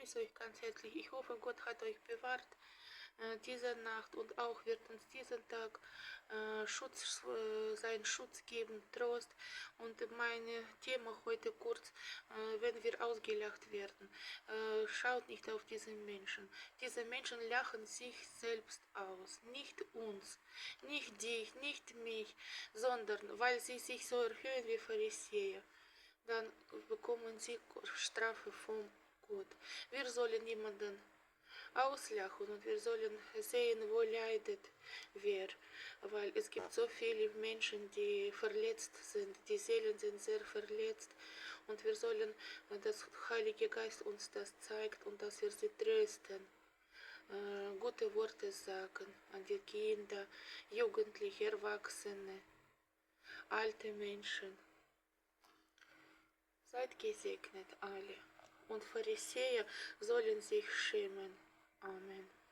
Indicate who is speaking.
Speaker 1: grüße euch ganz herzlich. Ich hoffe, Gott hat euch bewahrt diese Nacht und auch wird uns diesen Tag seinen Schutz geben, Trost. Und mein Thema heute kurz, wenn wir ausgelacht werden. Schaut nicht auf diese Menschen. Diese Menschen lachen sich selbst aus, nicht uns, nicht dich, nicht mich, sondern weil sie sich so erhöhen wie Pharisäer. Dann bekommen sie Strafe von Gott. Wir sollen niemanden auslachen und wir sollen sehen, wo leidet wer, weil es gibt so viele Menschen, die verletzt sind, die Seelen sind sehr verletzt und wir sollen, dass Heilige Geist uns das zeigt und dass wir sie trösten, gute Worte sagen an die Kinder, Jugendliche, Erwachsene, alte Menschen. Seid gesegnet alle und Pharisäer sollen sich schämen. Amen.